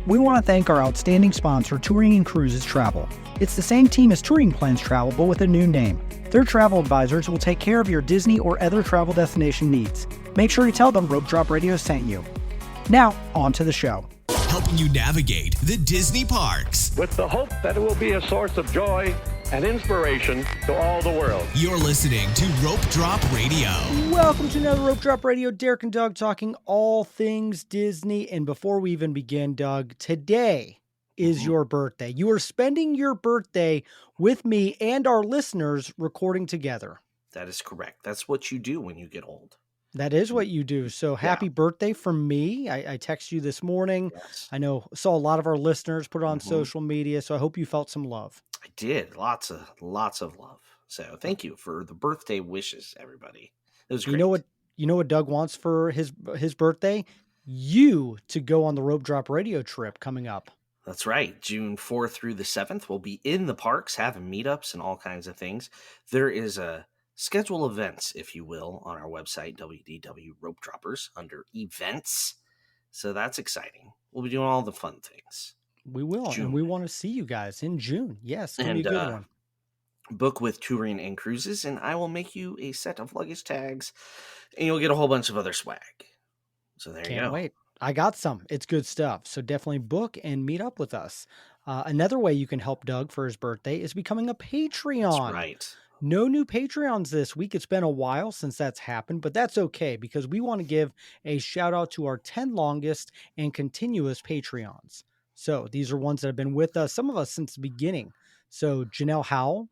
We want to thank our outstanding sponsor, Touring & Cruises Travel. It's the same team as Touring Plans Travel, but with a new name. Their travel advisors will take care of your Disney or other travel destination needs. Make sure you tell them Rope Drop Radio sent you. Now, on to the show. Helping you navigate the Disney parks. With the hope that it will be a source of joy and inspiration to all the world. You're listening to Rope Drop Radio. Welcome to another Rope Drop Radio. Derek and Doug talking all things Disney. And before we even begin, Doug, today is your birthday. You are spending your birthday with me and our listeners recording together. That is correct. That's what you do when you get old. That is what you do. So happy birthday from me. I texted you this morning. Yes. I saw a lot of our listeners put it on social media. So I hope you felt some love. I did. Lots of love. So thank you for the birthday wishes, everybody. It was great. You know what Doug wants for his birthday? You to go on the Rope Drop Radio trip coming up. That's right. June 4th through the 7th, we'll be in the parks having meetups and all kinds of things. There is a schedule events, if you will, on our website, WDW Rope Droppers, under events. So that's exciting. We'll be doing all the fun things. We will. June. And we want to see you guys in June. Yes, it's going to be a good one. Book with Touring & Cruises, and I will make you a set of luggage tags, and you'll get a whole bunch of other swag. So there you go. Can't wait. I got some. It's good stuff. So definitely book and meet up with us. Another way you can help Doug for his birthday is becoming a Patreon. That's right. No new Patreons this week. It's been a while since that's happened, but that's okay because we want to give a shout out to our 10 longest and continuous Patreons. So these are ones that have been with us, some of us since the beginning. So Janelle Howell,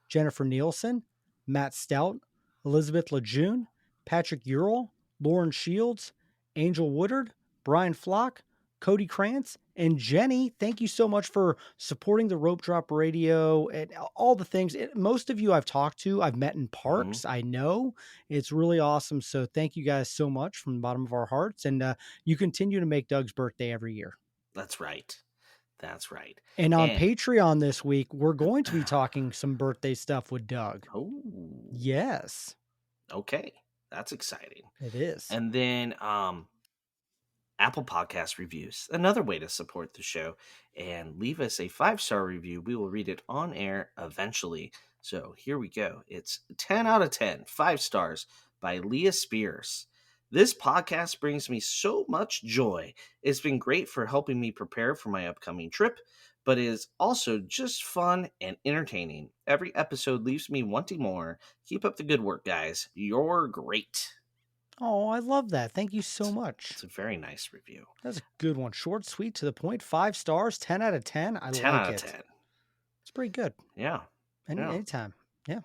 Jennifer Nielsen, Matt Stout, Elizabeth Lejeune, Patrick Ural, Lauren Shields, Angel Woodard, Brian Flock, Cody Krantz, and Jenny. Thank you so much for supporting the Rope Drop Radio and all the things. Most of you I've talked to, I've met in parks. I know it's really awesome. So thank you guys so much from the bottom of our hearts. And you continue to make Doug's birthday every year. That's right. That's right. And on Patreon this week, we're going to be talking some birthday stuff with Doug. Oh, yes. Okay. That's exciting. It is. And then, Apple Podcast reviews, another way to support the show, and leave us a 5-star review. We will read it on air eventually. So here we go. It's 10 out of 10, 5 stars by Leah Spears. This podcast brings me so much joy. It's been great for helping me prepare for my upcoming trip, but it is also just fun and entertaining. Every episode leaves me wanting more. Keep up the good work, guys. You're great. Oh, I love that. Thank you so much. It's a very nice review. That's a good one. Short, sweet, to the point. 5 stars, 10 out of 10. 10 out of 10. It's pretty good. Yeah. Anytime. Yeah.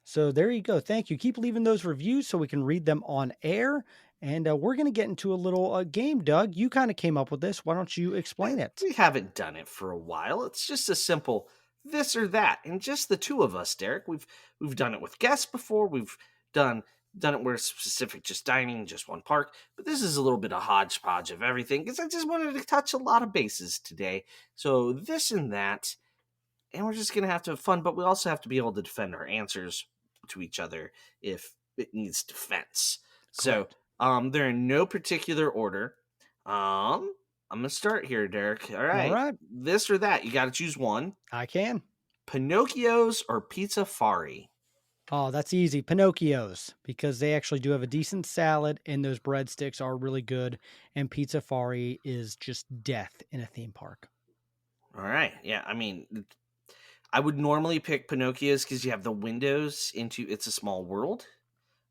So there you go. Thank you. Keep leaving those reviews so we can read them on air. And we're going to get into a little game, Doug. You kind of came up with this. Why don't you explain it? We haven't done it for a while. It's just a simple this or that. And just the two of us, Derek. We've done it with guests before. We've done it where it's specific, just dining, just one park. But this is a little bit of hodgepodge of everything because I just wanted to touch a lot of bases today. So this and that, and we're just going to have to have fun, but we also have to be able to defend our answers to each other if it needs defense. Correct. So they're in no particular order. I'm going to start here, Derek. All right. This or that. You got to choose one. I can. Pinocchio's or Pizza Fari? Oh, that's easy. Pinocchio's, because they actually do have a decent salad and those breadsticks are really good. And Pizza Fari is just death in a theme park. All right. Yeah. I mean, I would normally pick Pinocchio's because you have the windows into It's a Small World.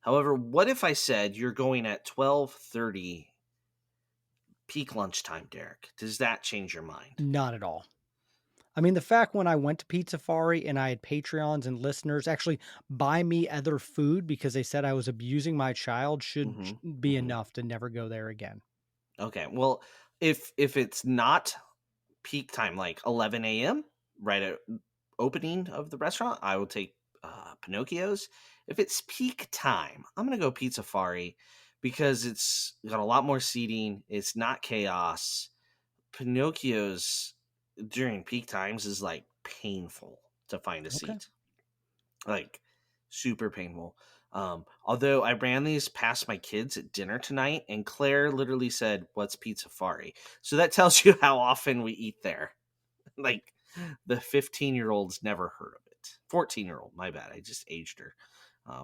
However, what if I said you're going at 12:30 peak lunchtime, Derek? Does that change your mind? Not at all. I mean, the fact when I went to Pizza Fari and I had Patreons and listeners actually buy me other food because they said I was abusing my child should be enough to never go there again. Okay. Well, if it's not peak time, like 11 a.m., right at opening of the restaurant, I will take Pinocchio's. If it's peak time, I'm going to go Pizza Fari because it's got a lot more seating. It's not chaos. Pinocchio's during peak times is like painful to find a seat. Like super painful. Although I ran these past my kids at dinner tonight, and Claire literally said, "What's Pizzafari?" So that tells you how often we eat there. Like the 15-year-old's never heard of it. 14-year-old, my bad. I just aged her.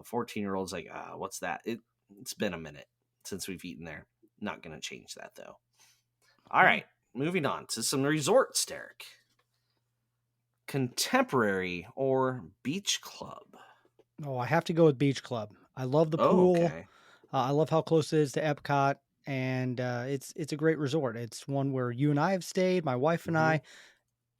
14-year-old's like, what's that? It's been a minute since we've eaten there. Not going to change that though. All Okay. right, moving on to some resorts, Derek. Contemporary or beach club? Oh, I have to go with Beach Club. I love the Oh, pool. okay. I love how close it is to Epcot, and it's a great resort. It's one where you and I have stayed, my wife and Hmm. I.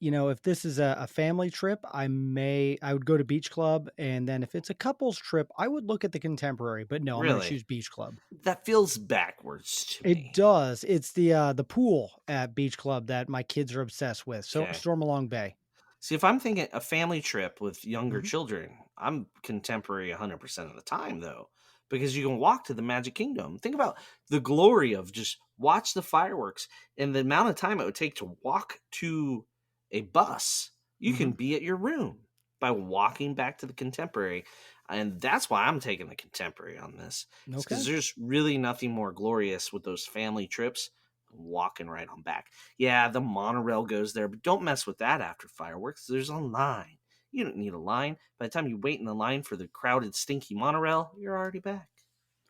If this is a family trip, I would go to Beach Club, and then if it's a couples trip, I would look at the Contemporary. But no, I'm going to Really? choose Beach Club. That feels backwards to It me. does. It's the pool at Beach Club that my kids are obsessed with. So Okay. Stormalong Bay. See, if I'm thinking a family trip with younger Mhm. children, I'm contemporary 100% of the time, though, because you can walk to the Magic Kingdom. Think about the glory of just watch the fireworks and the amount of time it would take to walk to a bus. You can Mhm. be at your room by walking back to the contemporary. And that's why I'm taking the contemporary on this. It's because Okay. there's really nothing more glorious with those family trips than walking right on back. Yeah, the monorail goes there, but don't mess with that after fireworks. There's a line. You don't need a line. By the time you wait in the line for the crowded, stinky monorail, you're already back.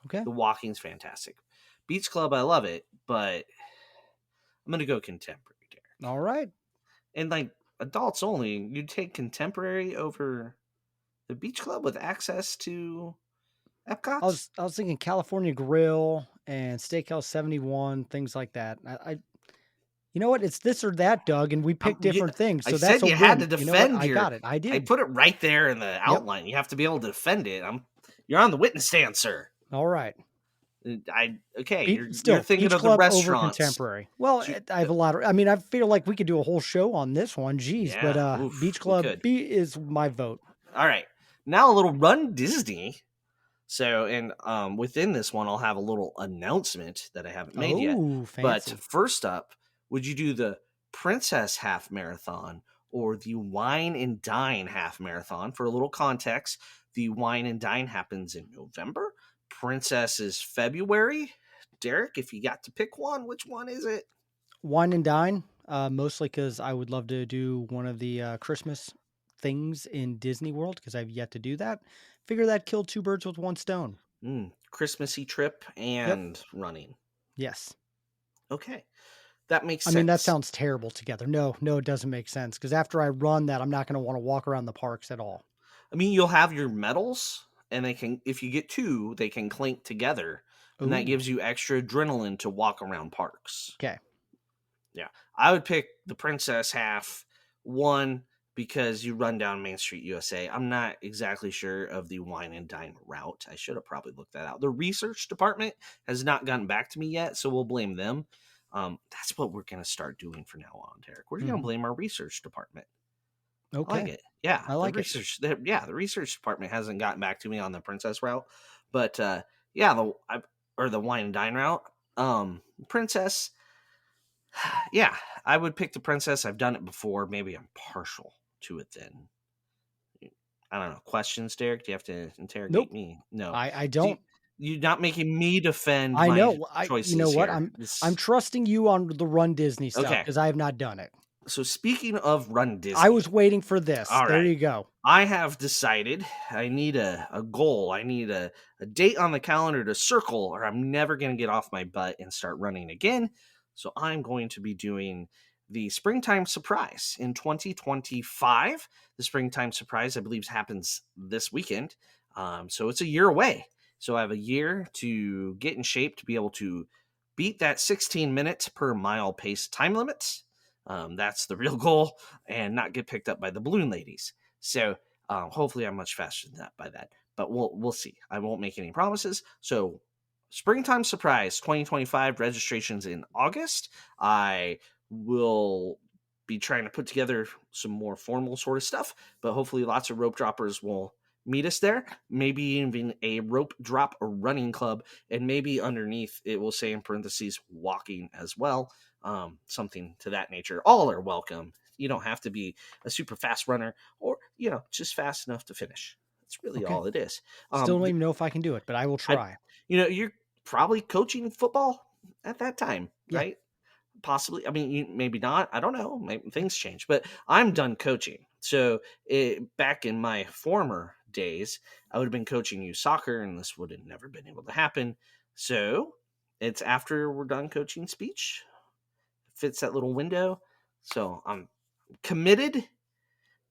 Okay. The walking's fantastic. Beach Club, I love it, but I'm gonna go contemporary there. All right. And like adults only, you take contemporary over the Beach Club with access to Epcot. I was thinking California Grill and Steakhouse 71, things like that. You know what? It's this or that, Doug, and we picked Yeah, different things. I So that's said a you had to win. You know what? defend I your. got it. I I did. put it right there in the Yep. outline. You have to be able to defend it. You're on the witness stand, sir. All right. I okay. Beach, You're still thinking Beach of the Club over restaurants. Contemporary. Well, So I have a lot of. I mean, I feel like we could do a whole show on this one. Geez, but yeah, oof, Beach we Club could. B is my vote. All right, now a little Run Disney. So, and within this one, I'll have a little announcement that I haven't made yet. Oh, But fancy. first up, would you do the Princess Half Marathon or the Wine and Dine Half Marathon? For a little context, the Wine and Dine happens in November. Princess is February. Derek, if you got to pick one, which one is it? Wine and dine, mostly because I would love to do one of the Christmas things in Disney World because I've yet to do that. Figure that killed two birds with one stone. Christmassy trip Yep. and running. Yes. Okay, that makes I mean, that sense. sounds terrible together. No, no, it doesn't make sense because after I run that, I'm not going to want to walk around the parks at all. I mean, you'll have your medals, and they can, if you get two, they can clink together, and that Ooh. gives you extra adrenaline to walk around parks. Okay. Yeah, I would pick the Princess Half one because you run down Main Street USA. I'm not exactly sure of the Wine and Dine route. I should have probably looked that out. The research department has not gotten back to me yet, so we'll blame them. That's what we're going to start doing from now on, Derek. We're going to Hmm. blame our research department. I like Okay. it. Yeah, I like it. the research department hasn't gotten back to me on the princess route, but yeah, or the wine and dine route. Princess, yeah, I would pick the princess. I've done it before. Maybe I'm partial to it then. I don't know. Questions, Derek? Do you have to interrogate Nope. me? No. I Do don't. you're not making me defend I my know. You know choices what? here. I'm trusting you on the Run Disney stuff Okay. because I have not done it. So speaking of Run I Disney, was waiting for this. all There right. you go. I have decided I need a goal. I need a date on the calendar to circle, or I'm never going to get off my butt and start running again. So I'm going to be doing the Springtime Surprise in 2025. The Springtime Surprise, I believe, happens this weekend. So it's a year away. So I have a year to get in shape to be able to beat that 16 minutes per mile pace time limit. That's the real goal, and not get picked up by the balloon ladies. So hopefully I'm much faster than that by that. But we'll see. I won't make any promises. So Springtime Surprise 2025 registrations in August. I will be trying to put together some more formal sort of stuff, but hopefully lots of rope droppers will meet us there. Maybe even a rope drop running club, and maybe underneath it will say in parentheses walking as well. Something to that nature. All are welcome. You don't have to be a super fast runner or, just fast enough to finish. That's really Okay. all it is. Still don't You, even know if I can do it, but I will I, try. you're probably coaching football at that time, Yeah. right? Possibly. I mean, maybe not. I don't know. Maybe things change, but I'm done coaching. So back in my former days, I would have been coaching you soccer, and this would have never been able to happen. So it's after we're done coaching speech, fits that little window. So I'm committed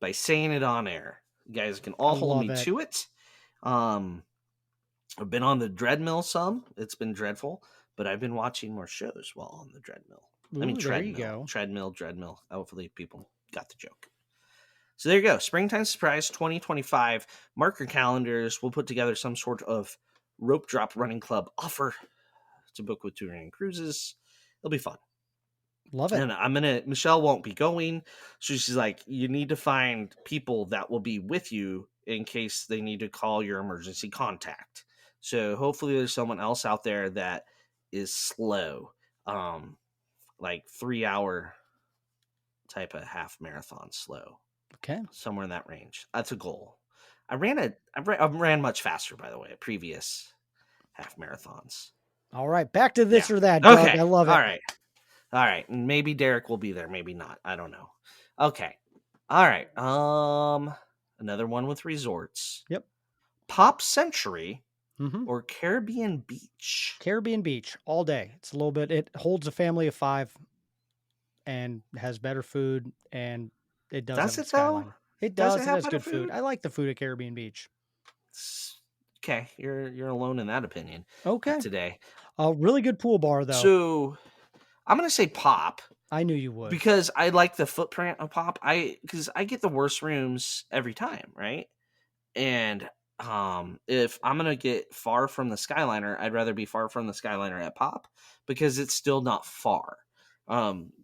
by saying it on air. You guys can I all hold love me it. to it. Um, I've been on the treadmill some. It's been dreadful, but I've been watching more shows while on the treadmill. I mean, Ooh, there you treadmill, go. treadmill, treadmill. Hopefully, people got the joke. So there you go. Springtime Surprise 2025. Mark your calendars. We'll put together some sort of rope drop running club offer to book with touring and cruises. It'll be fun. Love it. And Michelle won't be going. So she's like, you need to find people that will be with you in case they need to call your emergency contact. So hopefully there's someone else out there that is slow. Like 3 hour type of half marathon slow. Okay. Somewhere in that range. That's a goal. I ran much faster, by the way, at previous half marathons. All right. Back to Yeah. this or that, Doug. Okay. I love All it. right. All right. Maybe Derek will be there. Maybe not. I don't know. Okay. All right. Another one with resorts. Yep. Pop Century Mm-hmm. or Caribbean Beach. Caribbean Beach all day. It's a little bit, it holds a family of 5 and has better food, and it does have Does a it though? skyline. It Does it does. It have has better good food. food? I like the food at Caribbean Beach. Okay, you're alone in that opinion Okay. today. A really good pool bar, though. So I'm gonna say Pop I knew you would. because I like the footprint of Pop. Because I get the worst rooms every time, right? And if I'm gonna get far from the Skyliner, I'd rather be far from the Skyliner at Pop because it's still not far.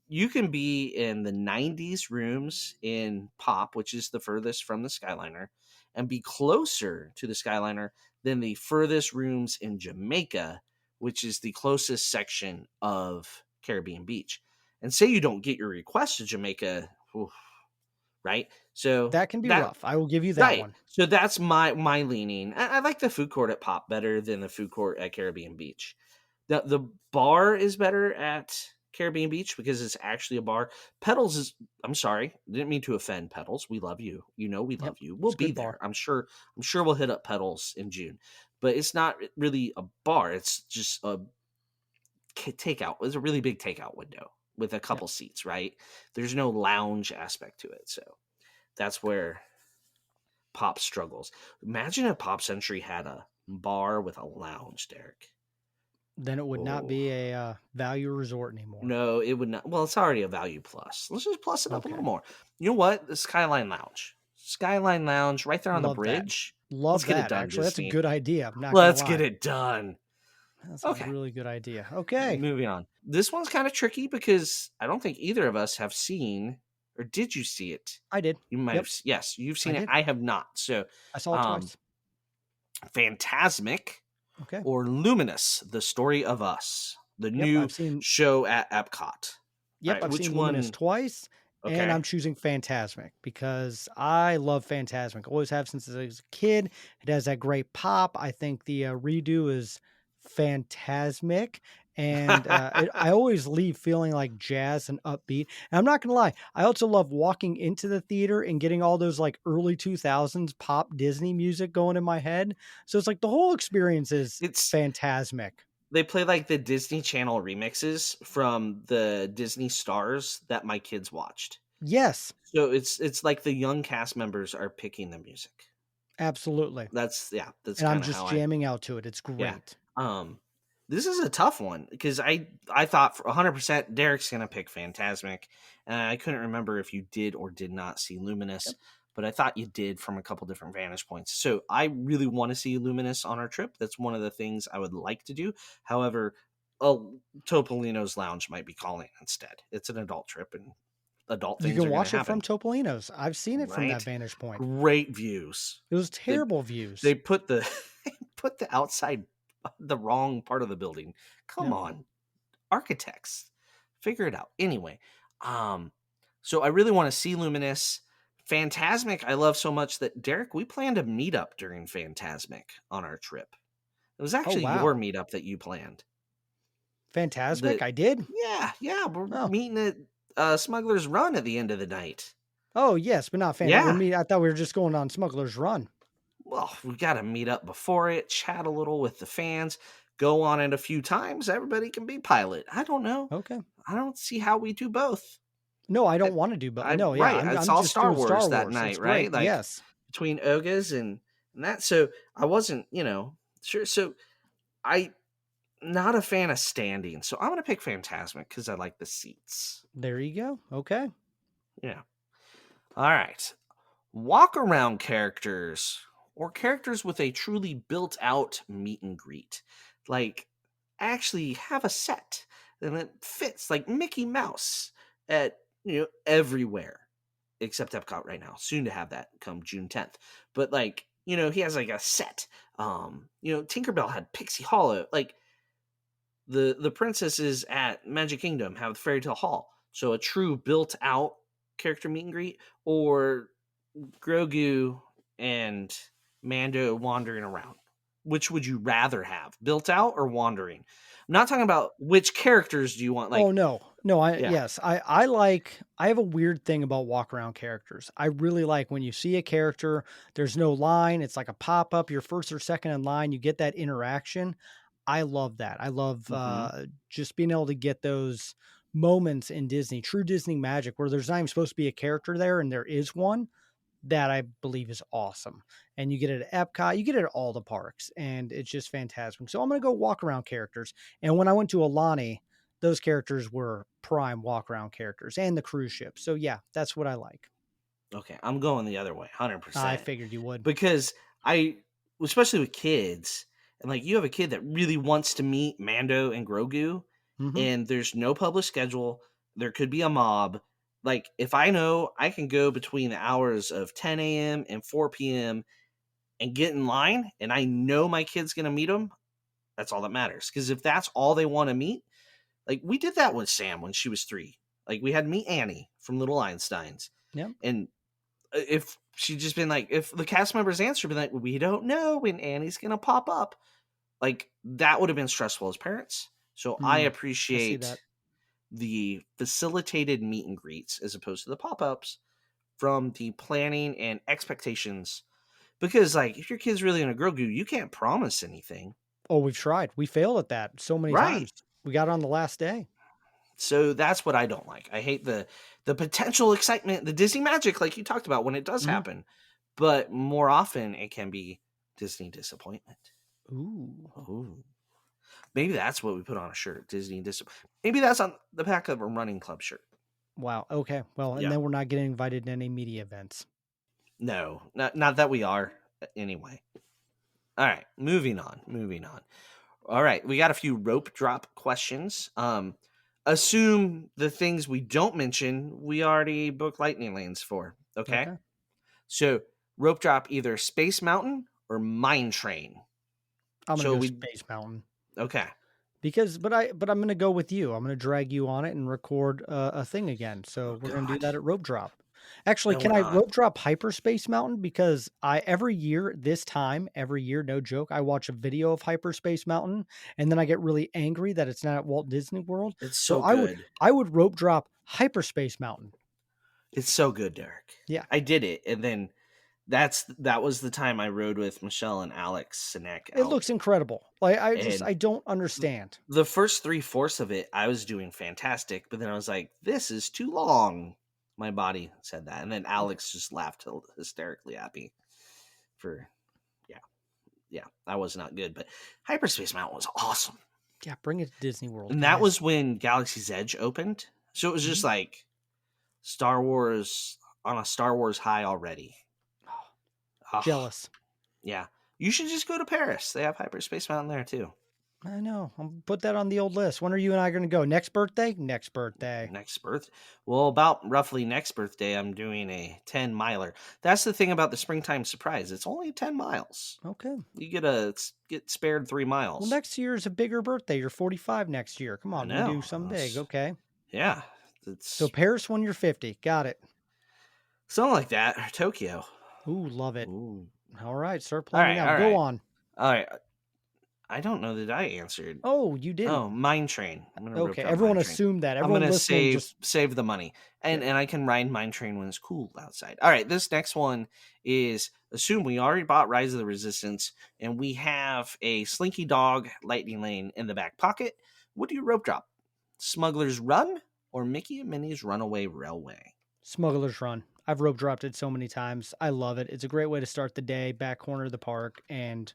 You can be in the 90s rooms in Pop, which is the furthest from the Skyliner, and be closer to the Skyliner than the furthest rooms in Jamaica, which is the closest section of Caribbean Beach. And say you don't get your request to Jamaica, oof, right? So That can be that rough. I will give you that right. one. So that's my leaning. I like the food court at Pop better than the food court at Caribbean Beach. The bar is better at Caribbean Beach because it's actually a bar. Pedals is I'm sorry, didn't mean to offend Pedals. We love you. You know we Yep. love you. It's We'll a be good there. bar. I'm sure we'll hit up Pedals in June. But it's not really a bar. It's just a takeout. It's a really big takeout window with a Yep. couple seats, right? There's no lounge aspect to it. So that's where Pop struggles. Imagine if Pop Century had a bar with a lounge, Derek. Then it would not Oh, be a value resort anymore. no, it would not. Well, it's already a value plus. Let's just plus it up a Okay. little more. You know what? The Skyline Lounge. Skyline Lounge right there on the Love that. bridge. Let's Love get it that. done, Actually, that's a Disney. good idea. I'm not going to Let's get lie. it done. That's a Okay, really good idea. Okay. moving on. This one's kind of tricky because I don't think either of us have seen, or did you see it? I did. You might have. Yep. Yes, you've I seen it. did. I have not. So, I saw it um, twice. Phantasmic Okay. or Luminous, The Story of Us, the Yep. new show at Epcot. All right, I've which seen Luminous one? twice, and Okay. I'm choosing Phantasmic because I love Phantasmic. Always have since I was a kid. It has that great pop. I think the redo is phantasmic, and I always leave feeling like jazz and upbeat. And I'm not gonna lie, I also love walking into the theater and getting all those like early 2000s pop Disney music going in my head. So it's like the whole experience is It's phantasmic. they play like the Disney Channel remixes from the Disney stars that my kids watched. Yes, So it's like the young cast members are picking the music. absolutely. That's And I'm kind of just how I jamming out to it. It's yeah. great. This is a tough one because I thought for 100% Derek's gonna pick Phantasmic, and I couldn't remember if you did or did not see Luminous, Yep. but I thought you did from a couple different vantage points. So I really want to see Luminous on our trip. That's one of the things I would like to do. However, Topolino's Lounge might be calling instead. It's an adult trip, and adult You things can are gonna watch it from happen, Topolino's. I've seen it from that right? vantage point. Great views. It was They terrible views. they put the they put the outside the wrong part of the building. Come Yep. on, architects, figure it out. Anyway, so I really want to see Luminous. Phantasmic, I love so much that Derek, we planned a meetup during Phantasmic on our trip. It was Oh, actually your wow. meetup that you planned. Fantasmic? The I did? yeah, we're Oh. meeting at Smuggler's Run at the end of the night. Oh, yes, but not fan. We're Yeah. me I thought we were just going on Smuggler's Run. Well, we got to meet up before it, chat a little with the fans, go on it a few times. Everybody can be pilot. I don't know. Okay. I don't see how we do both. No, I I, don't wanna do but I no, yeah, right. I'm It's I'm all just Star doing Star Wars that Wars. It's night, great. right? Like Yes. between Ogas and that. So I wasn't, sure. So I not a fan of standing. So I'm gonna pick Phantasmic because I like the seats. There you go. Okay. Yeah. All right. Walk around characters or characters with a truly built out meet and greet. Like actually have a set and it fits like Mickey Mouse at everywhere except Epcot right now. Soon to have that come June 10th. But like, he has like a set. Tinkerbell had Pixie Hollow. Like the princesses at Magic Kingdom have Fairy Tale Hall. So a true built out character meet and greet, or Grogu and Mando wandering around. Which would you rather have? Built out or wandering? I'm not talking about which characters do you want, Oh, like no. No, yeah. yes, I have a weird thing about walk around characters. I really like when you see a character, there's no line, it's like a pop-up, you're first or second in line, you get that interaction. I love that. I love, Mhm. just being able to get those moments in Disney, true Disney magic where there's not even supposed to be a character there and there is one. That I believe is awesome. And you get it at Epcot, you get it at all the parks, and it's just fantastic. So I'm gonna go walk around characters. And when I went to Alani, those characters were prime walk around characters and the cruise ship. So yeah, that's what I like. Okay, I'm going the other way, I 100%. figured you would. Because I especially with kids, and like you have a kid that really wants to meet Mando and Grogu, Hmm. and there's no published schedule, there could be a mob. Like if I know I can go between the hours of 10 a.m. and 4 p.m. and get in line, and I know my kid's gonna meet them, that's all that matters. Because if that's all they want to meet, like we did that with Sam when she was 3. Like we had meet Annie from Little Einsteins, Yep. and if she'd just been like, if the cast members answer, been like, we don't know when Annie's gonna pop up, like that would have been stressful as parents. So I Mm, I see appreciate that. the facilitated meet and greets as opposed to the pop-ups from the planning and expectations. Because like if your kid's really in a Grogu, you can't promise anything. Oh, we've tried. We failed at that so many Right. times. We got on the last day. So that's what I don't like. I hate the potential excitement, the Disney magic, like you talked about, when it does Mhm. happen. But more often it can be Disney disappointment. Ooh. Oh, maybe that's what we put on a shirt. Disney disappointment. Maybe that's on the back of a running club shirt. Wow. Okay. Well, and Yeah. then we're not getting invited to any media events. No, not that we are anyway. All right, moving on. Moving on. All right, we got a few rope drop questions. Assume the things we don't mention, we already booked lightning lanes for. Okay, Okay. so rope drop either Space Mountain or Mine Train. I'm gonna So go we Space Mountain. okay. Because but I'm gonna go with you. I'm gonna drag you on it and record a thing again. So Oh we're gonna do God, that at Rope Drop. Actually, no, we're can I not. rope drop Hyperspace Mountain? Because I every year, this time, every year, no joke, I watch a video of Hyperspace Mountain and then I get really angry that it's not at Walt Disney World. It's So so good. I would rope drop Hyperspace Mountain. It's so good, Derek. Yeah. I did it, and then that was the time I rode with Michelle and Alex Sinek It out, looks incredible. Like and I don't understand. the first 3/4 of it, I was doing fantastic, but then I was like, "This is too long." My body said that, and then Alex just laughed hysterically happy. For yeah, yeah, that was not good. But Hyperspace Mountain was awesome, Yeah, bring it to Disney World, and that guys. was when Galaxy's Edge opened, so it was just Mhm. like Star Wars on a Star Wars high already. Oh, Oh, jealous. yeah, you should just go to Paris. They have Hyperspace Mountain there too. I know. I'll put that on the old list. When are you and I gonna go? Next birthday? Next birthday. Next birth well, about roughly next birthday, I'm doing a 10 miler. That's the thing about the springtime surprise. It's only 10 miles. Okay. You get spared 3 Well, miles. next year is a bigger birthday. You're 45 next year. Come I on, we can do know. some big. Okay. Yeah. So It's Paris when you're 50. Got it. Something like that. Or Tokyo. Ooh, love it. Ooh. All right, start All planning right, now. all Go right, on. all right. I don't know that I answered. Oh, you didn't. Oh, Mine Train. I'm gonna rope Okay, drop everyone Mine Train. assumed that. I'm Everyone gonna listening save just save the money, yeah. and I can ride Mine Train when it's cool outside. All right, this next one is assume we already bought Rise of the Resistance, and we have a Slinky Dog Lightning Lane in the back pocket. What do you rope drop? Smuggler's Run or Mickey and Minnie's Runaway Railway? Smuggler's Run. I've rope dropped it so many times. I love it. It's a great way to start the day, back corner of the park. And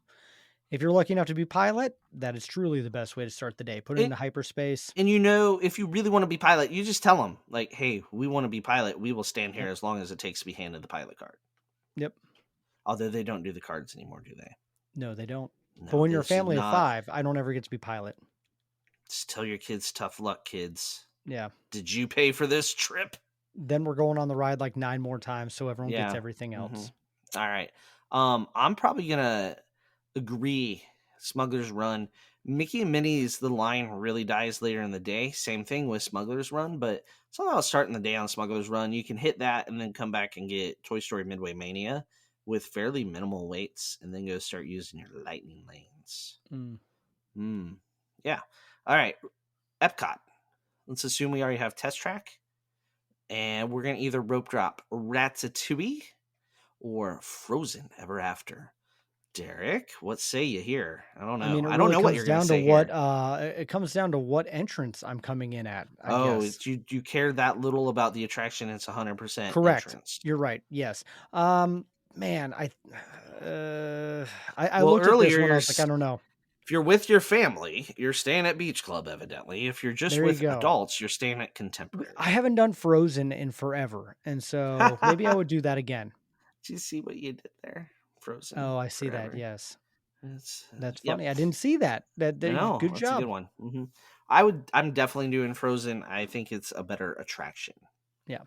if you're lucky enough to be pilot, that is truly the best way to start the day. Put it And into hyperspace. and if you really want to be pilot, you just tell them like, "Hey, we want to be pilot. We will stand here Yep. as long as it takes to be handed the pilot card." Yep. Although they don't do the cards anymore, do they? No, they don't. But No, when you're a this is family of not. 5, I don't ever get to be pilot. Just tell your kids tough luck, kids. Yeah. Did you pay for this trip? Then we're going on the ride like 9 more times so everyone gets Yeah. everything Hmm. else. All right. I'm probably gonna agree. Smuggler's Run. Mickey and Minnie's the line really dies later in the day. Same thing with Smuggler's Run, but something about starting the day on Smuggler's Run. You can hit that and then come back and get Toy Story Midway Mania with fairly minimal weights, and then go start using your lightning lanes. Mm. Hmm. Yeah. All right. Epcot. Let's assume we already have Test Track, and we're gonna either rope drop Ratatouille or Frozen Ever After. Derek, what say you here? I don't I know. mean, it I don't really know what comes you're gonna down to say what here. it comes down to what entrance I'm coming in at, I Oh, guess. you care that little about the attraction? It's 100% Correct. entrance. You're right. Yes. Man, uh, I Well, looked at earlier this one. I was like, I don't know. if you're with your family, you're staying at Beach Club, evidently. If you're just There you with go. adults, you're staying at I Contemporary. haven't done Frozen in forever, and so maybe I would do that again. Do you see what you did there? Frozen Oh, I see that. forever. Yes, It's that's yep. funny. I didn't see that. No, Good that's a good job. one. I'm definitely doing Frozen. I think it's a better attraction. Yeah,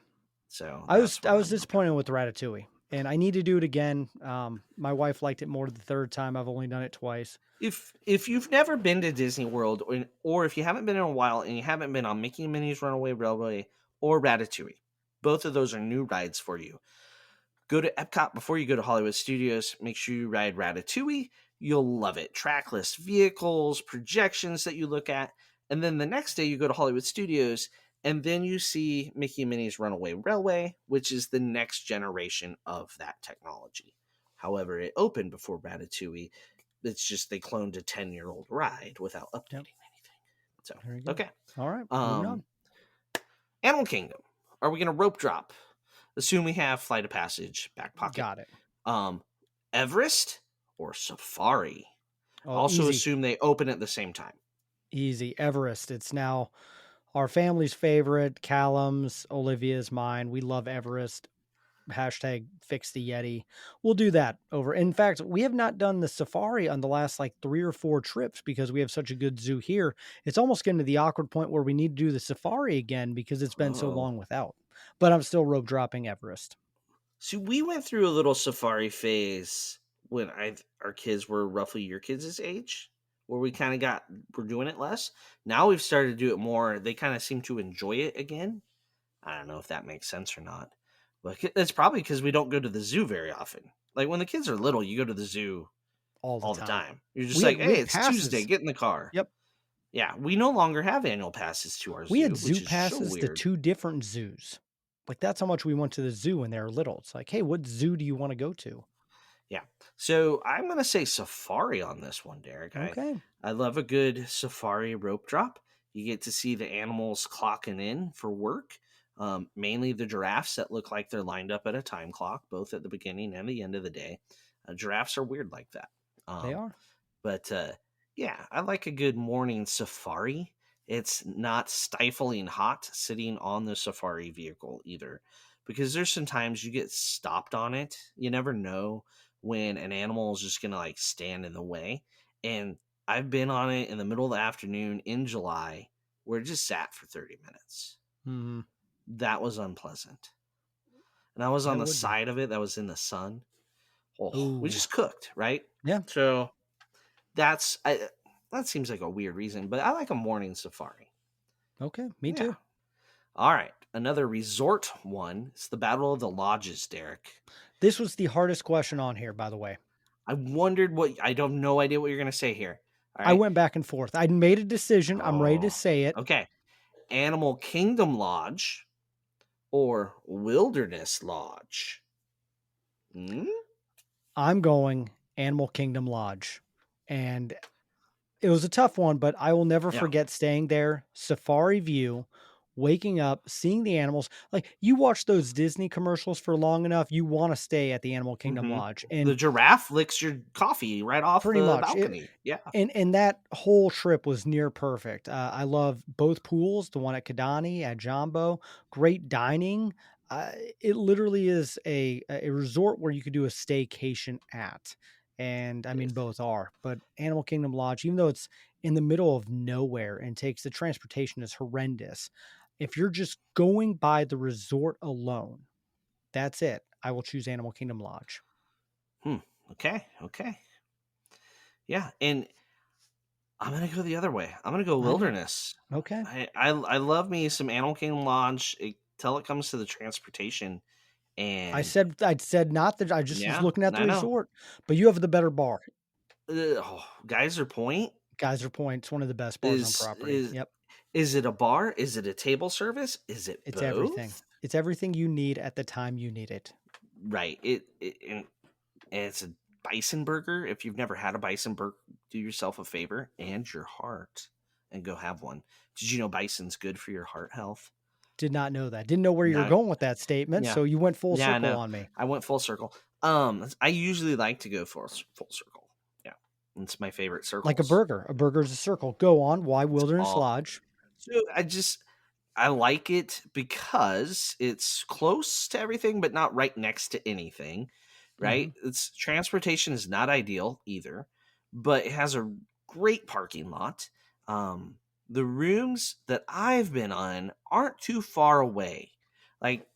So I was that's what I'm disappointed with Ratatouille, and I need to do it again. My wife liked it more the third time. I've only done it twice. If you've never been to Disney World, or if you haven't been in a while and you haven't been on Mickey and Minnie's Runaway Railway or Ratatouille, both of those are new rides for you. Go to Epcot before you go to Hollywood Studios. Make sure you ride Ratatouille. You'll love it. Trackless vehicles, projections that you look at. And then the next day you go to Hollywood Studios and then you see Mickey and Minnie's Runaway Railway, which is the next generation of that technology. However, it opened before Ratatouille. It's just they cloned a 10-year-old ride without Yep, updating anything. So, there you go. okay. All right, moving Um, on. Animal Kingdom. Are we going to rope drop? Assume we have Flight of Passage, back pocket. Got it. Um, Everest or Safari? Oh, Also easy, assume they open at the same time. easy. Everest. It's now our family's favorite. Callum's, Olivia's, mine. We love Everest. Hashtag fix the Yeti. We'll do that over. In fact, we have not done the safari on the last like 3 or 4 trips because we have such a good zoo here. It's almost getting to the awkward point where we need to do the safari again because it's been so Oh. long without. But I'm still rope dropping Everest. See, we went through a little safari phase when our kids were roughly your kids' age, where we're doing it less. Now we've started to do it more. They kind of seem to enjoy it again. I don't know if that makes sense or not, but it's probably because we don't go to the zoo very often. Like when the kids are little, you go to the zoo All the all the time. time. You're just We had like, we hey, had it's Tuesday, passes. get in the car. Yep. Yeah, we no longer have annual passes to our We had zoo, zoo which is so passes to weird. 2 different zoos. Like that's how much we went to the zoo when they were little. It's like, hey, what zoo do you want to go to? Yeah. So I'm gonna say safari on this one, Derek. Okay. I love a good safari rope drop. You get to see the animals clocking in for work. Mainly the giraffes that look like they're lined up at a time clock, both at the beginning and the end of the day. Giraffes are weird like that. They Um, are. but yeah, I like a good morning safari. It's not stifling hot sitting on the safari vehicle either, because there's sometimes you get stopped on it. You never know when an animal is just gonna like stand in the way. And I've been on it in the middle of the afternoon in July where it just sat for 30 minutes. Hmm. That was unpleasant. And I was on That the would be. side of it that was in the sun. Oh, we Oh, just cooked, right? yeah. So that seems like a weird reason, but I like a morning safari. Okay. Me Yeah. too. All right. another resort one. It's the Battle of the Lodges, Derek. This was the hardest question on here, by the way. I wondered what I don't no idea what you're gonna say here. All I right. went back and forth. I'd made a decision. I'm ready to Oh, say it. okay. Animal Kingdom Lodge or Wilderness Lodge? Hmm? I'm going Animal Kingdom Lodge. And it was a tough one, but I will never Yeah. forget staying there, safari view, waking up, seeing the animals. Like you watch those Disney commercials for long enough, you want to stay at the Animal Kingdom Hmm. Lodge. The And giraffe licks your coffee right off pretty the much it, balcony. Yeah. and that whole trip was near perfect. I love both pools, the one at Kidani, at Jambo, great dining. Uh, it literally is a resort where you could do a staycation at. And I mean, Yes. both are, but Animal Kingdom Lodge, even though it's in the middle of nowhere and takes the transportation is horrendous. If you're just going by the resort alone, that's it. I will choose Animal Kingdom Lodge. Hmm. Okay. Okay. Yeah. And I'm gonna go the other way. I'm gonna go I know. Wilderness. Okay. I love me some Animal Kingdom Lodge till it comes to the transportation. And I said not that I just was yeah, looking at the I know. resort, but you have the better bar. Oh, Geyser Point Geyser Point's one of the best bars on is property. is Yep. is it a bar? Is it a table service? Is it It's everything. both? It's everything you need at the time you need it. Right. And it's a bison burger. If you've never had a bison burger, do yourself a favor and your heart and go have one. Did you know bison's good for your heart health? Did not know that. Didn't know where you were No. going with that statement, Yeah. so you went full Yeah, I circle know. on me. I went full circle. I usually like to go for full circle. Yeah. It's my favorite Like a circles. burger. A burger is a circle. Go on. Why It's Wilderness all Lodge? so I like it because it's close to everything, but not right next to anything. Hmm. Right? Its transportation is not ideal either, but it has a great parking lot. Um, the rooms that I've been on aren't too far away. Like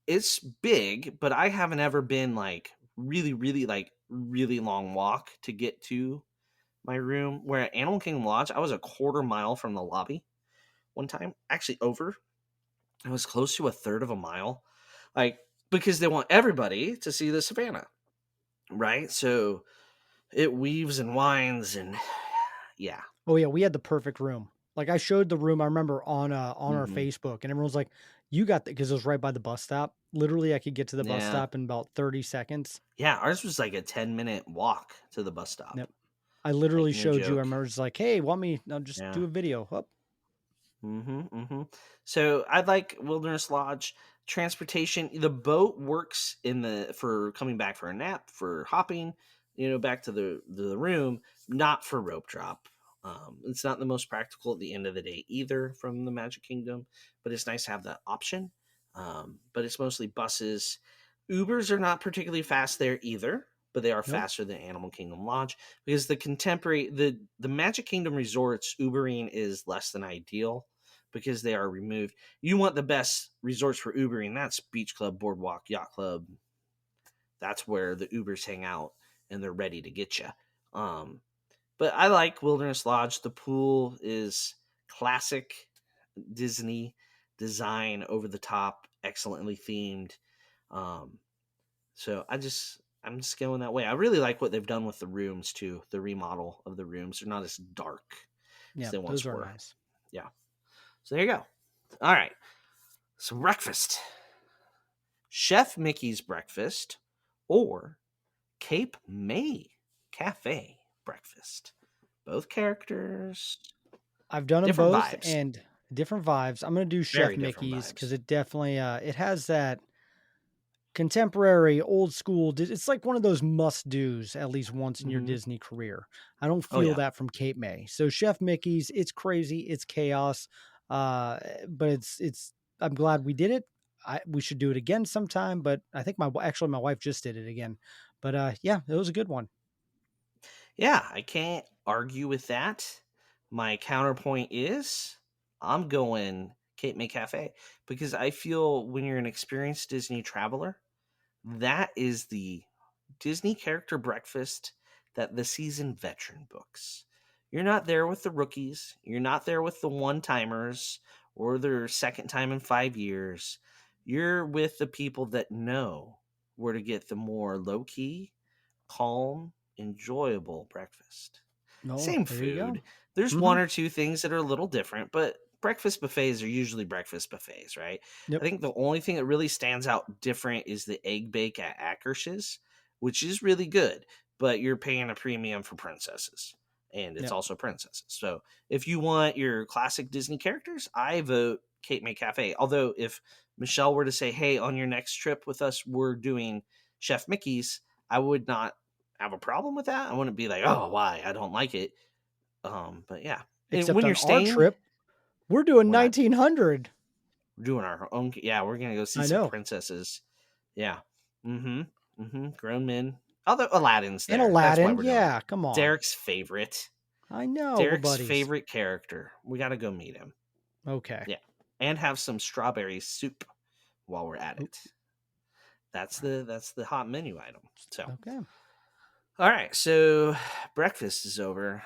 it's big, but I haven't ever been like really long walk to get to my room. Where at Animal Kingdom Lodge, I was a quarter mile from the lobby one time, actually over. I was close to a third of a mile, like because they want everybody to see the savannah, right? So it weaves and winds, and yeah. Oh yeah, we had the perfect room. Like I showed the room, I remember on our Hmm. Facebook, and everyone's like, "You got that?" Because it was right by the bus stop. Literally, I could get to the bus Yeah, stop in about 30 seconds. yeah. Ours was like a 10-minute walk to the bus stop. Yep. I Like literally no showed you. I joke. remember just like, "Hey, want me? I'll just Yeah. do a video." Up. So I like Wilderness Lodge transportation. The boat works in the for coming back for a nap, for hopping, back to the room, not for rope drop. It's not the most practical at the end of the day either from the Magic Kingdom, but it's nice to have that option. But it's mostly buses. Ubers are not particularly fast there either, but they are Nope. faster than Animal Kingdom Lodge because the Magic Kingdom resorts Ubering is less than ideal because they are removed. You want the best resorts for Ubering. That's Beach Club, Boardwalk, Yacht Club. That's where the Ubers hang out and they're ready to get you. But I like Wilderness Lodge. The pool is classic Disney design, over the top, excellently themed. Um, so I'm just going that way. I really like what they've done with the rooms too. The remodel of the rooms. They're not as dark as Yeah, they those once are were. nice. Yeah. So there you go. All right. So breakfast. Chef Mickey's breakfast or Cape May Cafe breakfast. Both characters, I've done them different both vibes. and different vibes. I'm gonna do Very Chef different Mickey's vibes. because it definitely it has that contemporary, old school. It's like one of those must dos at least once in your Hmm. Disney career. I don't Oh feel yeah. that from Cape May. So Chef Mickey's, it's crazy, it's chaos, but it's. I'm glad we did it. We should do it again sometime. But I think actually my wife just did it again. But yeah, it was a good one. Yeah, I can't argue with that. My counterpoint is I'm going Cape May Cafe because I feel when you're an experienced Disney traveler, that is the Disney character breakfast that the seasoned veteran books. You're not there with the rookies. You're not there with the one timers or their second time in 5 years, you're with the people that know where to get the more low key, calm, enjoyable breakfast. No, Same there you go. food. There's Hmm. one or two things that are a little different, but breakfast buffets are usually breakfast buffets, right? I Yep. think the only thing that really stands out different is the egg bake at Ackersh's, which is really good, but you're paying a premium for princesses. And it's Yep. also princesses. So if you want your classic Disney characters, I vote Cape May Cafe. Although if Michelle were to say, hey, on your next trip with us, we're doing Chef Mickey's, I would not have a problem with that. I wouldn't be like, oh, why? I don't like it. But yeah. And Except when on you're our staying, trip, we're doing we're not 1900. doing our own. Yeah, we're gonna go see I some know. princesses. Yeah. Mm-hmm. Mm-hmm. Grown men. Although Aladdin's And there. That's why Aladdin. we're doing it. Yeah, come on. Derek's favorite. I know. We're Derek's buddies. favorite character. We gotta go meet him. Okay. Yeah. And have some strawberry soup while we're at Oop, it. That's the hot menu item. So okay. all right, so breakfast is over.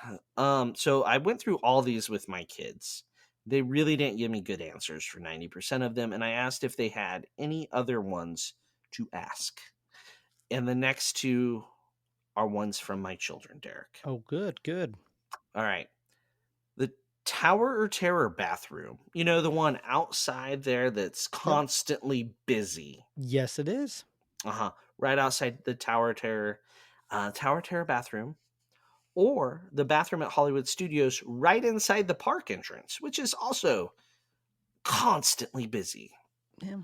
So I went through all these with my kids. They really didn't give me good answers for 90% of them, and I asked if they had any other ones to ask. And the next two are ones from my children, Derek. Oh, good, good. All right. The Tower or Terror bathroom. You know, the one outside there that's Yep. constantly busy. Yes, it is. Uh-huh. Right outside the Tower of Terror. Tower of Terror bathroom, or the bathroom at Hollywood Studios right inside the park entrance, which is also constantly busy. Yeah.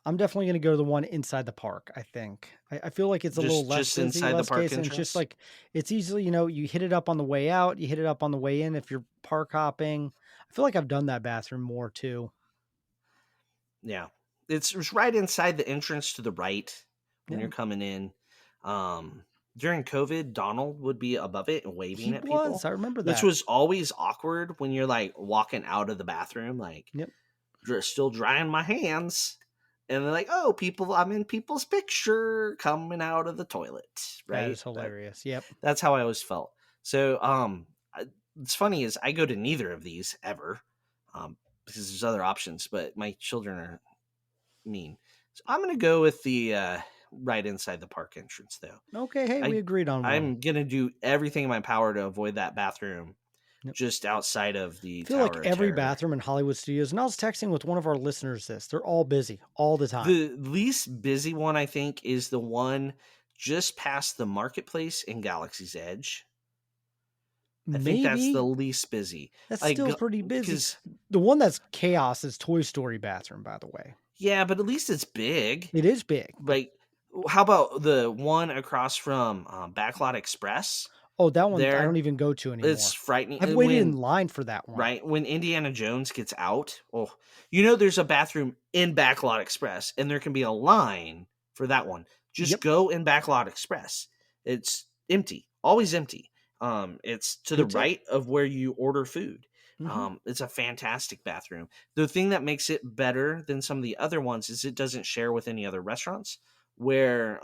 I'm definitely going to go to the one inside the park. I think I feel like it's a little less Just busy, inside the less park case, and it's just entrance. like it's easily, you hit it up on the way out, you hit it up on the way in. If you're park hopping, I feel like I've done that bathroom more too. Yeah. It's right inside the entrance to the right when Yeah, you're coming in. During COVID, Donald would be above it and he waving at was. people, I remember which that. was always awkward when you're like walking out of the bathroom, like Yep, still drying my hands. And they're like, oh, people, I'm in people's picture coming out of the toilet, that right? is hilarious. Yep. That's how I always felt. So, it's funny is I go to neither of these ever, because there's other options, but my children are mean. So I'm gonna go with the right inside the park entrance, though. Okay. Hey, we I agreed on one. I'm gonna do everything in my power to avoid that bathroom Yep. just outside of the I feel like Tower of every Terror. bathroom in Hollywood Studios, and I was texting with one of our listeners this, they're all busy all the time. The least busy one, I think, is the one just past the marketplace in Galaxy's Edge. I think that's the Maybe least busy. that's Like, still pretty busy. because The one that's chaos is Toy Story bathroom, by the way. yeah, but at least it's big. It is big, but Like, how about the one across from Backlot Express? oh, that one I don't There, even go to it's anymore. frightening. I've waited in When line for that one. right when Indiana Jones gets out, oh, there's a bathroom in Backlot Express, and there can be a line for that one. Just Yep, go in Backlot Express. It's empty, always empty. It's to the good tip. right of where you order food. Hmm. It's a fantastic bathroom. The thing that makes it better than some of the other ones is it doesn't share with any other restaurants. Where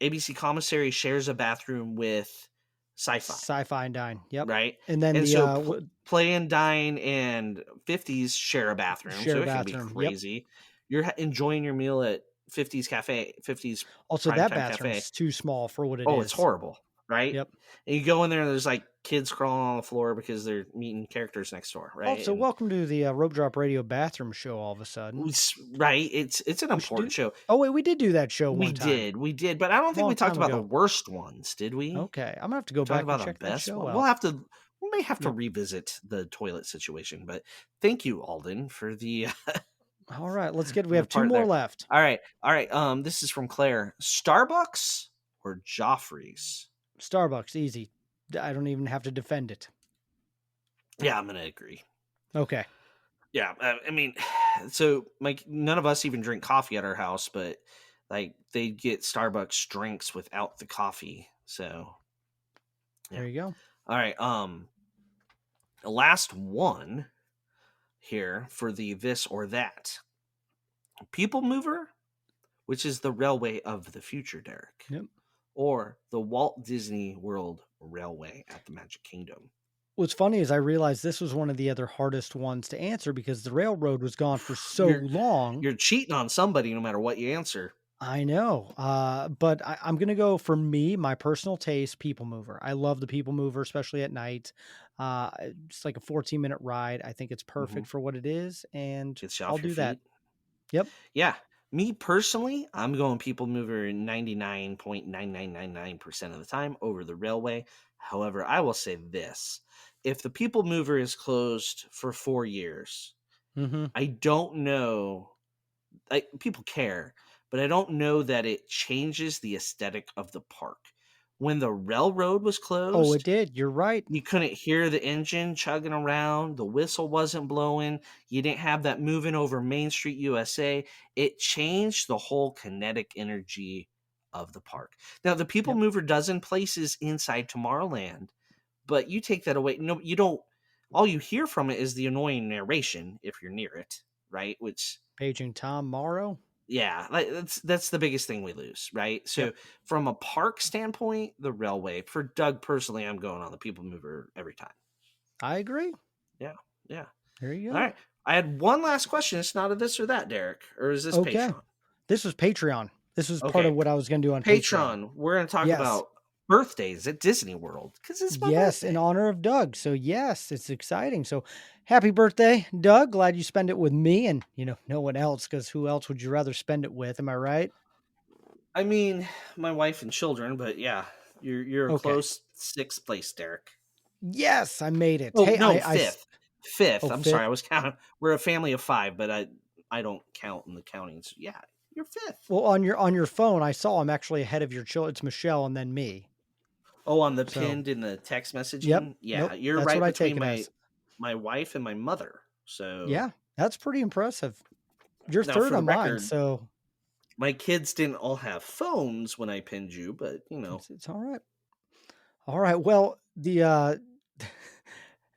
ABC Commissary shares a bathroom with Sci-Fi, Sci-fi and dine. Yep, right? and then And the so Play and Dine and 50s share a bathroom, share so it can be bathroom. Yep. crazy. You're enjoying your meal at 50s Cafe, 50s Also, that Primetime bathroom's Cafe. too small for what it Oh, it's is. horrible, right? Yep. And you go in there and there's like kids crawling on the floor because they're meeting characters next door, right? Also, And welcome to the Rope Drop Radio bathroom show. All of a sudden, right, it's an we should important do. show. Oh wait, we did do that show We one time, did, we did, but I don't a think we long talked time about the ago. worst ones, did we? Okay, I'm gonna have to go Talked back and about the check that best show one. out. We may have to Yep. revisit the toilet situation, but thank you, Alden, for the All right, let's get. We the have two part more there. left. All right, all right. This is from Claire. Starbucks or Joffrey's? Starbucks, easy. I don't even have to defend it. Yeah, I'm gonna agree. Okay. Yeah, I mean, so like none of us even drink coffee at our house, but like they get Starbucks drinks without the coffee. So yeah. There you go. All right. The last one here for the this or that. People Mover, which is the railway of the future, Derek. Yep. Or the Walt Disney World Railway at the Magic Kingdom. What's funny is I realized this was one of the other hardest ones to answer because the railroad was gone for so You're long. you're cheating on somebody no matter what you answer. I know, but I'm gonna go for me, my personal taste, people mover. I love the people mover, especially at night. It's like a 14-minute ride. I think it's Mhm. perfect for what it is, and Gets you I'll off your do that. feet. Yep, Yeah. Me personally, I'm going people mover 99.9999% of the time over the railway. However, I will say this. If the people mover is closed for 4 years, mhm. I don't know, people care, but I don't know that it changes the aesthetic of the park. When the railroad was Oh, it closed, did, you're right. you couldn't hear the engine chugging around, the whistle wasn't blowing, you didn't have that moving over Main Street USA. It changed the whole kinetic energy of the park. Now, the People Yep, Mover does in places inside Tomorrowland, but you take that away. No, you don't. All you hear from it is the annoying narration if you're near it, right? Which, paging Tom Morrow. yeah, like that's the biggest thing we lose, right? Yep, So from a park standpoint, the railway. For Doug personally, I'm going on the People Mover every time. I agree. Yeah, yeah. There you All go. right. I had one last question. It's not a this or that, Derek, or is this Okay, Patreon? this was Patreon. This was part of Okay, what I was gonna do on Patreon. Patreon. We're going to talk Yes. about birthdays at Disney World because it's my Yes, in birthday. honor of Doug. So yes, it's exciting. So happy birthday, Doug. Glad you spend it with me and no one else, because who else would you rather spend it with? Am I right? I mean, my wife and children, but yeah, you're a Okay. close sixth place, Derek. Yes, I made it. Oh Hey, no, fifth. Fifth. oh, I'm sorry, fifth. I was counting. We're a family of five, but I don't count in the counting. So yeah, you're fifth. Well, on your phone, I saw I'm actually ahead of your children. It's Michelle and then me. Oh, on the So pinned in the text yep. messaging, yeah, Nope. you're That's what right I take between it as. my wife and my mother. So Yeah, that's pretty impressive. You're now, third for the on mine, record, so my kids didn't all have phones when I pinned you, but it's all right. All right. Well, the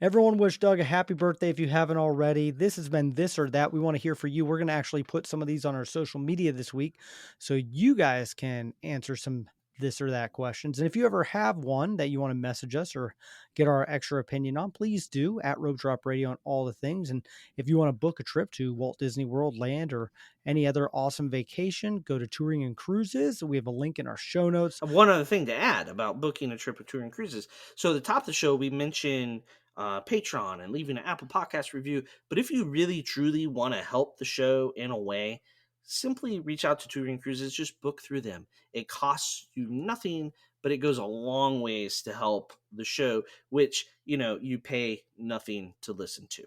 everyone wish Doug a happy birthday if you haven't already. This has been This or That. We want to hear for you. We're going to actually put some of these on our social media this week so you guys can answer some this or that questions. And if you ever have one that you want to message us or get our extra opinion on, please do at Rope Drop Radio on all the things. And if you want to book a trip to Walt Disney World Land or any other awesome vacation, go to Touring and Cruises. We have a link in our show notes. one other thing to add about booking a trip with touring cruises. So at the top of the show, we mentioned Patreon and leaving an Apple Podcast review. But if you really truly want to help the show in a way, simply reach out to touring cruises. Just book through them. It costs you nothing, but it goes a long ways to help the show, which you pay nothing to listen to.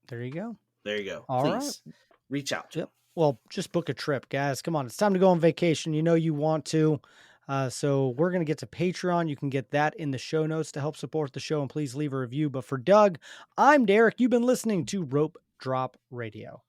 There you go. There you go. All right. Please reach out to Yep. them. Well, just book a trip, guys. Come on. It's time to go on vacation. You know you want to. So we're going to get to Patreon. You can get that in the show notes to help support the show. And please leave a review. But for Doug, I'm Derek. You've been listening to Rope Drop Radio.